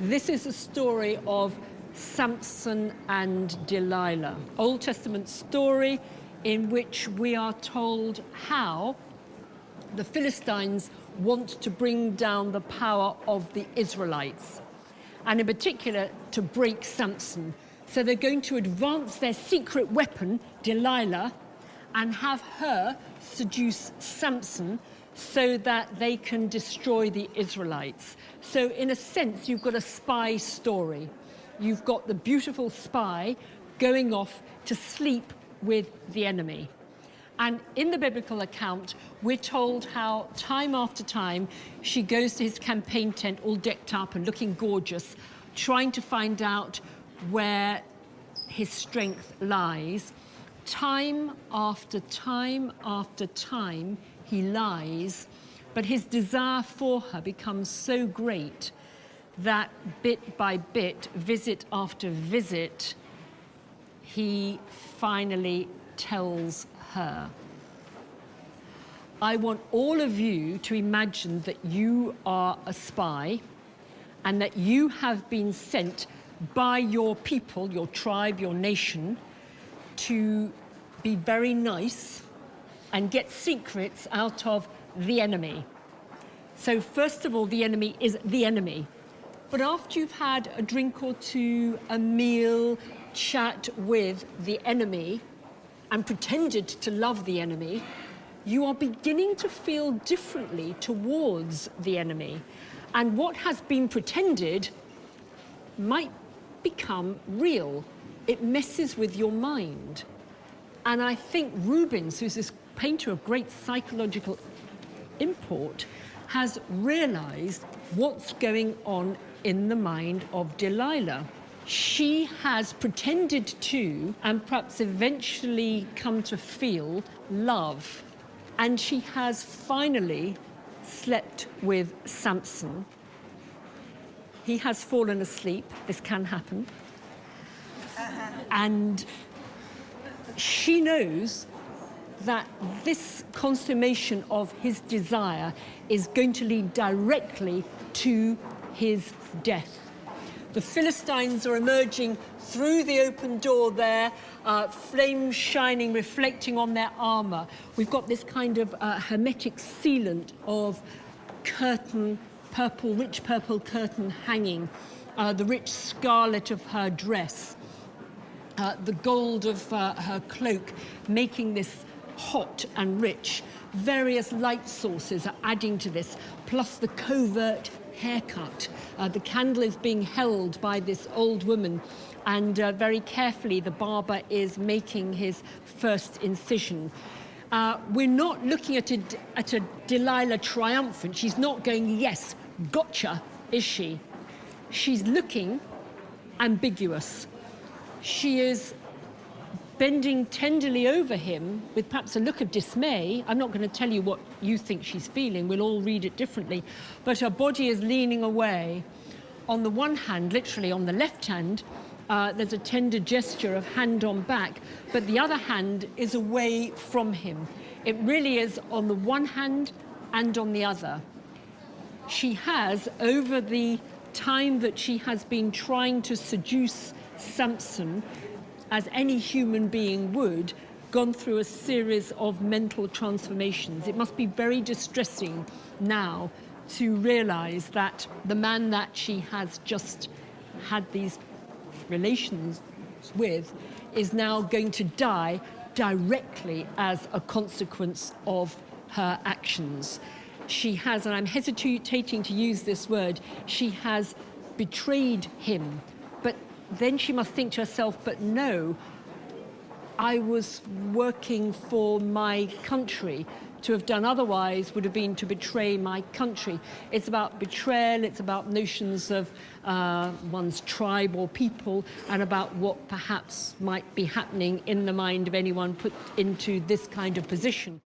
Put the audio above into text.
This is a story of Samson and Delilah, Old Testament story in which we are told how the Philistines want to bring down the power of the Israelites, and in particular to break Samson. So they're going to advance their secret weapon, Delilah, and have her seduce Samson so that they can destroy the Israelites. So in a sense, you've got a spy story. You've got the beautiful spy going off to sleep with the enemy. And in the biblical account, we're told how time after time she goes to his campaign tent all decked up and looking gorgeous, trying to find out where his strength lies. Time after time after time, he lies, but his desire for her becomes so great that bit by bit, visit after visit, he finally tells her. I want all of you to imagine that you are a spy and that you have been sent by your people, your tribe, your nation, to be very nice and get secrets out of the enemy. So first of all, the enemy is the enemy. But after you've had a drink or two, a meal, chat with the enemy, and pretended to love the enemy, you are beginning to feel differently towards the enemy. And what has been pretended might become real. It messes with your mind. And I think Rubens, who's this painter of great psychological import, has realized what's going on in the mind of Delilah. She has pretended to, and perhaps eventually come to feel, love. And she has finally slept with Samson. He has fallen asleep. This can happen. And she knows that this consummation of his desire is going to lead directly to his death. The Philistines are emerging through the open door there, flames shining, reflecting on their armor. We've got this kind of hermetic sealant of curtain, purple, rich purple curtain hanging, the rich scarlet of her dress, the gold of her cloak, making this hot and rich. Various light sources are adding to this, plus the covert haircut. The candle is being held by this old woman, and very carefully the barber is making his first incision. We're not looking at a Delilah triumphant. She's not going, yes, gotcha, is she? She's looking ambiguous. She is bending tenderly over him with perhaps a look of dismay. I'm not going to tell you what you think she's feeling. We'll all read it differently. But her body is leaning away. On the one hand, literally on the left hand, there's a tender gesture of hand on back, but the other hand is away from him. It really is on the one hand and on the other. She has, over the time that she has been trying to seduce Samson, as any human being would, gone through a series of mental transformations. It must be very distressing now to realize that the man that she has just had these relations with is now going to die directly as a consequence of her actions. She has, and I'm hesitating to use this word, she has betrayed him. But then she must think to herself, but no, I was working for my country. To have done otherwise would have been to betray my country. It's about betrayal, it's about notions of one's tribe or people, and about what perhaps might be happening in the mind of anyone put into this kind of position.